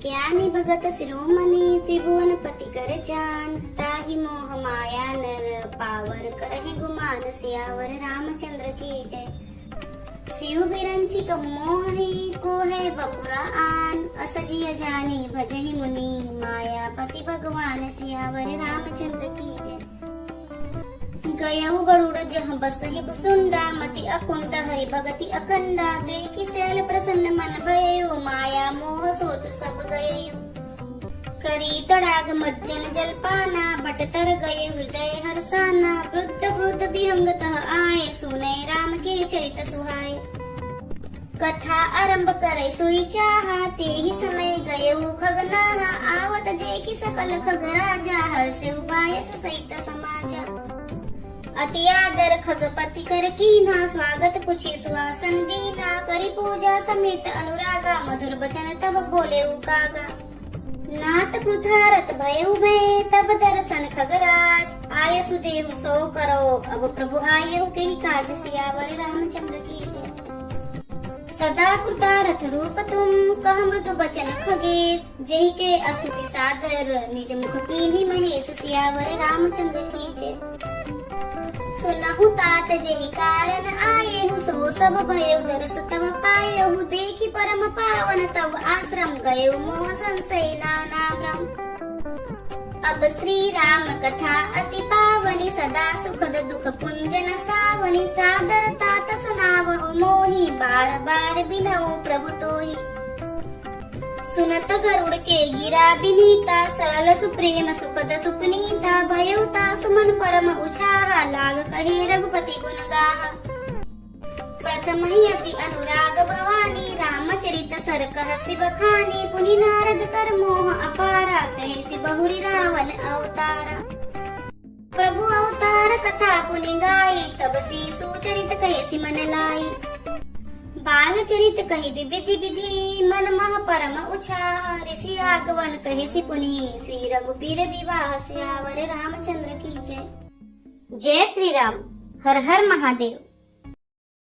ज्ञानी भगत शिरोमणि त्रिभुवन पति कर जान। ताहि मोह माया नर पावर करहि गुमान। सियावर रामचंद्र की जय। शिव बिरंची कहु मोहि को है बपुरा आन। असजिय जानी भजहि मुनि माया पति भगवान। सियावर रामचंद्र की जय। गयऊ गरुड़ जह बसहि कुसुंडा। मति अकुंड हरि भगति अखंडा। देखि सैल प्रसन्न मन भयउ। माया मोह सोच सब गयउ। करी तड़ाग मज्जन जलपाना। बट तर गए हृदय हर्षाना। वृद्ध वृद्ध विहंग तह आए। सुने राम के चरित सुहाए। कथा आरंभ करे सोई चाहा। तेहि समय गयऊ खगनाहा। आवत देखि सकल खग राजा। हर्षे बायस सहित समाचा। अति आदर खगपति कर कीन्हा। स्वागत पुछि सुहासन दीना। करी पूजा समेत अनुरागा। मधुर बचन तब बोले कागा। नाथ क्रुधारत भयउ भय। तब दर्शन खगराज। आय सुदेव सो करो। अब प्रभु आयउ केहि काज। सियावर रामचंद्र की जय। सदा कृतारथ रूप तुम। कह मृदु बचन खगेश। जेहि के स्तुति सादर। निज मुख कीन्ही महेश। सियावर रामचंद्र की जय। सुनहु तात जेहि कारण आयेहु। सो सब भयउ दरस तब पायहु। देखि परम पावन तव आश्रम। गयउ मोह संशय नाना भ्रम। अब श्री राम कथा अति पावनी। सदा सुखद दुख पुंजन सावनी। सादर तात सुनावहु मोहि। बार बार बिनऊ प्रभु तोहि। सुनत गरुड़ के गिरा विनीता। सरल सुप्रेम सुखद सुपनीता। भयउता सुमन परम उछाहा। लाग कहे रघुपति गुण गाहा। प्रथम ही अति अनुराग भवानी। रामचरित सर कह शिव खानी। पुनि नारद कर मोह अपारा। कहे सि बहुरी रावण अवतारा। प्रभु अवतार कथा पुनि गाई। तब सी सुचरित कहे सि मन लाई। बाल चरित कहि विविधि विधि। मन मह परम उछाह। ऋषि आगवन कहे सि पुनि। श्री रघुबीर विवाह। सियावर रामचंद्र की जय। जय श्री राम। हर हर महादेव।